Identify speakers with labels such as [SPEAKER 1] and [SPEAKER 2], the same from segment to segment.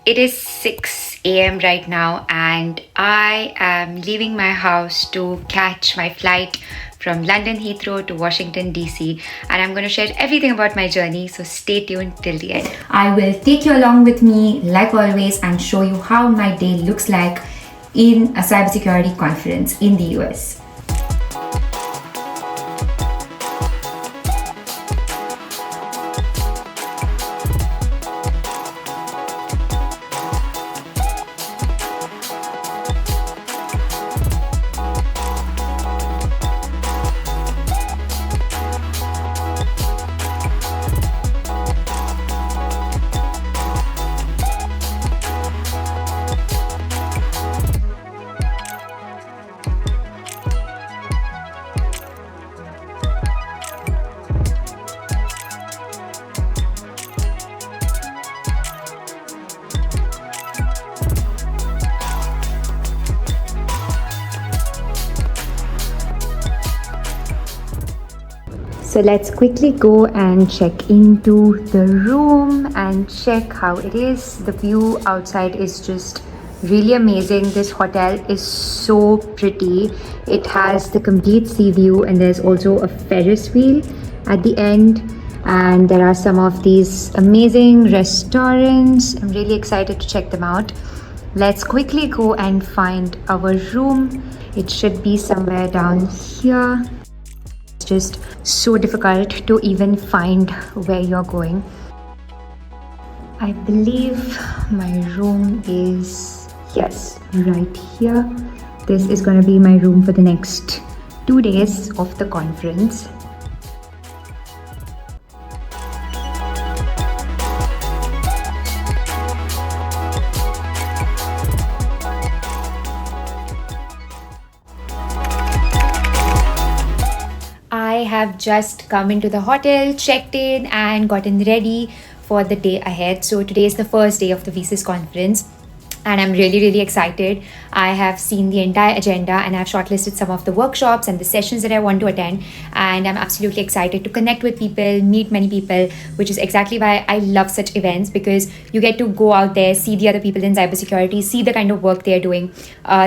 [SPEAKER 1] It is 6 a.m. right now, and I am leaving my house to catch my flight from London Heathrow to Washington DC, and I'm going to share everything about my journey, so stay tuned till the end. I will take you along with me like always and show you how my day looks like in a cybersecurity conference in the US. So let's quickly go and check into the room and check how it is. The view outside is just really amazing. This hotel is so pretty. It has the complete sea view, and there's also a Ferris wheel at the end. And there are some of these amazing restaurants. I'm really excited to check them out. Let's quickly go and find our room. It should be somewhere down here. Just so difficult to even find where you're going. I believe my room is, yes, right here. This is going to be my room for the next 2 days of the conference. I have just come into the hotel, checked in, and gotten ready for the day ahead. So today is the first day of the WiCyS conference, and I'm really excited. I have seen the entire agenda, and I've shortlisted some of the workshops and the sessions that I want to attend, and I'm absolutely excited to connect with people, meet many people, which is exactly why I love such events, because you get to go out there, see the other people in cybersecurity, see the kind of work they're doing,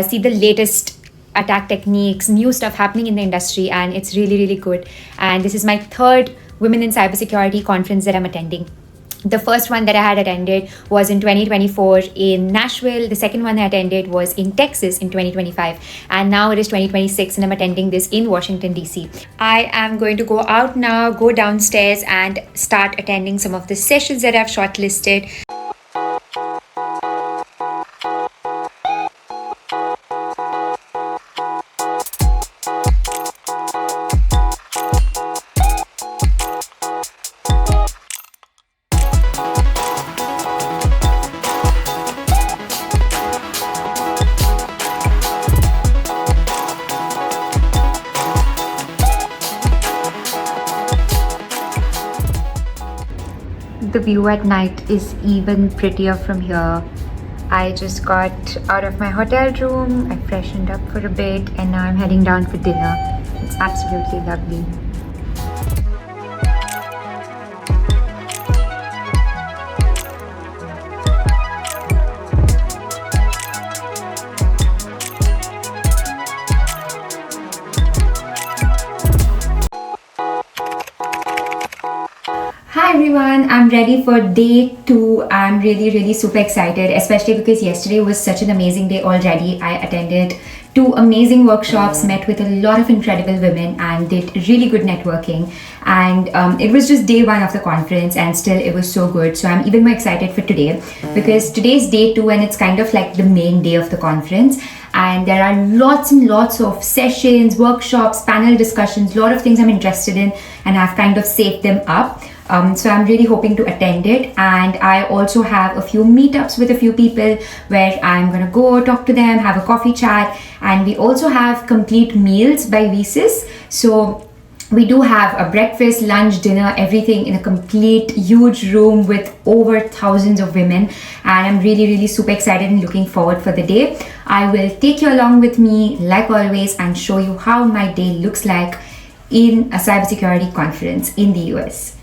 [SPEAKER 1] see the latest attack techniques, new stuff happening in the industry, and it's really good. And this is my third Women in Cybersecurity conference that I'm attending. The first one that I had attended was in 2024 in Nashville. The second one I attended was in Texas in 2025. And now it is 2026 and I'm attending this in Washington, DC. I am going to go out now, go downstairs and start attending some of the sessions that I've shortlisted. The view at night is even prettier from here. I just got out of my hotel room, I freshened up for a bit, and now I'm heading down for dinner. It's absolutely lovely. Hi everyone, I'm ready for day 2. I'm really super excited, especially because yesterday was such an amazing day already. I attended 2 amazing workshops, met with a lot of incredible women and did really good networking. And it was just day 1 of the conference and still it was so good. So I'm even more excited for today because today's day 2 and it's kind of like the main day of the conference. And there are lots and lots of sessions, workshops, panel discussions, a lot of things I'm interested in and I've kind of saved them up. So I'm really hoping to attend it, and I also have a few meetups with a few people where I'm gonna go talk to them, have a coffee chat, and we also have complete meals by WiCyS. So we do have a breakfast, lunch, dinner, everything in a complete huge room with over thousands of women, and I'm really super excited and looking forward for the day. I will take you along with me like always and show you how my day looks like in a cybersecurity conference in the US.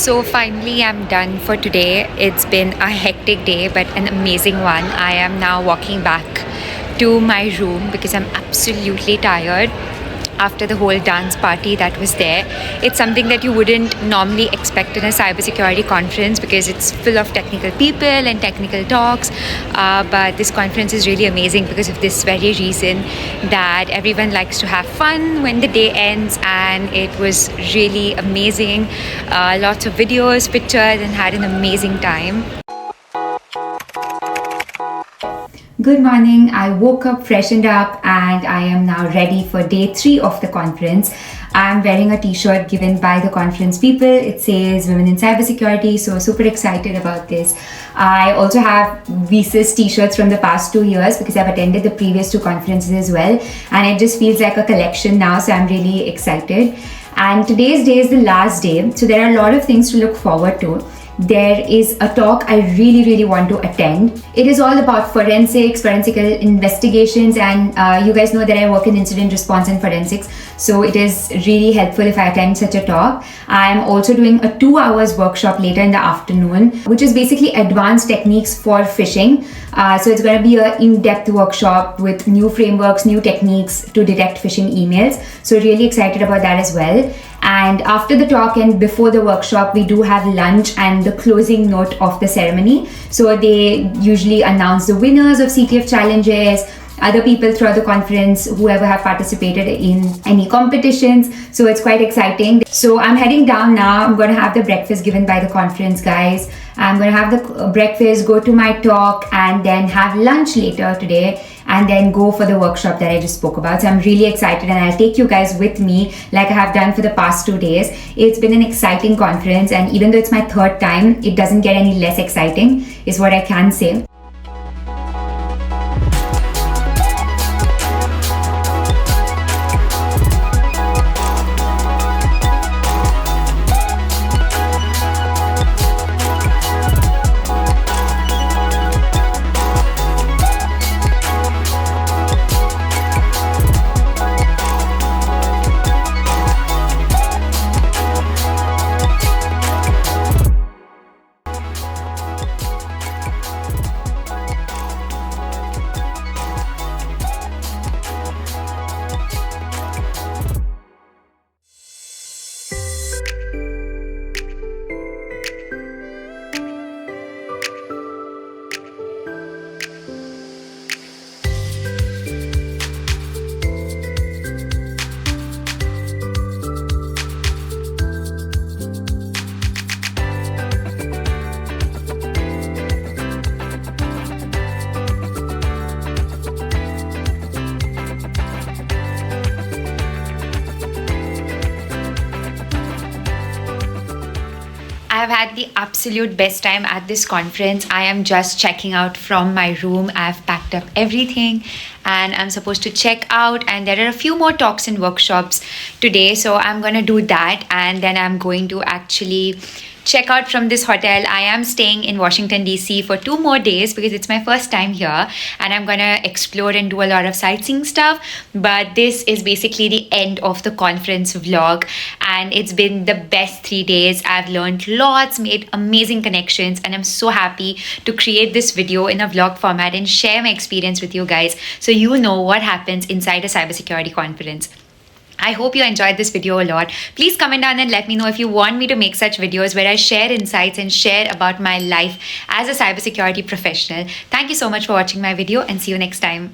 [SPEAKER 1] So finally I'm done for today. It's been a hectic day but an amazing one. I am now walking back to my room because I'm absolutely tired after the whole dance party that was there. It's something that you wouldn't normally expect in a cybersecurity conference because it's full of technical people and technical talks. But this conference is really amazing because of this very reason, that everyone likes to have fun when the day ends, and it was really amazing. Lots of videos, pictures, and had an amazing time. Good morning. I woke up, freshened up, and I am now ready for day 3 of the conference. I'm wearing a t-shirt given by the conference people. It says Women in Cybersecurity, so super excited about this. I also have WiCyS t-shirts from the past 2 years because I've attended the previous 2 conferences as well, and it just feels like a collection now, so I'm really excited. And today's day is the last day, so there are a lot of things to look forward to. There is a talk I really want to attend. It is all about forensic investigations, and you guys know that I work in incident response and forensics, so it is really helpful if I attend such a talk. I'm also doing a 2 hours workshop later in the afternoon, which is basically advanced techniques for phishing. So it's going to be an in-depth workshop with new frameworks, new techniques to detect phishing emails. So really excited about that as well. And after the talk and before the workshop, we do have lunch and the closing note of the ceremony. So they usually announce the winners of CTF challenges, other people throughout the conference, whoever have participated in any competitions. So it's quite exciting. So I'm heading down now. I'm going to have the breakfast given by the conference guys. I'm going to have the breakfast, go to my talk, and then have lunch later today, and then go for the workshop that I just spoke about. So I'm really excited, and I'll take you guys with me like I have done for the past 2 days. It's been an exciting conference, and even though it's my 3rd time, it doesn't get any less exciting, is what I can say. I've had the absolute best time at this conference. I am just checking out from my room. I've packed up everything and I'm supposed to check out, and there are a few more talks and workshops today, so I'm gonna do that, and then I'm going to actually check out from this hotel. I am staying in Washington DC for 2 more days because it's my first time here, and I'm gonna explore and do a lot of sightseeing stuff. But this is basically the end of the conference vlog, and it's been the best 3 days. I've learned lots, made amazing connections, and I'm so happy to create this video in a vlog format and share my experience with you guys so you know what happens inside a cybersecurity conference. I hope you enjoyed this video a lot. Please comment down and let me know if you want me to make such videos where I share insights and share about my life as a cybersecurity professional. Thank you so much for watching my video, and see you next time.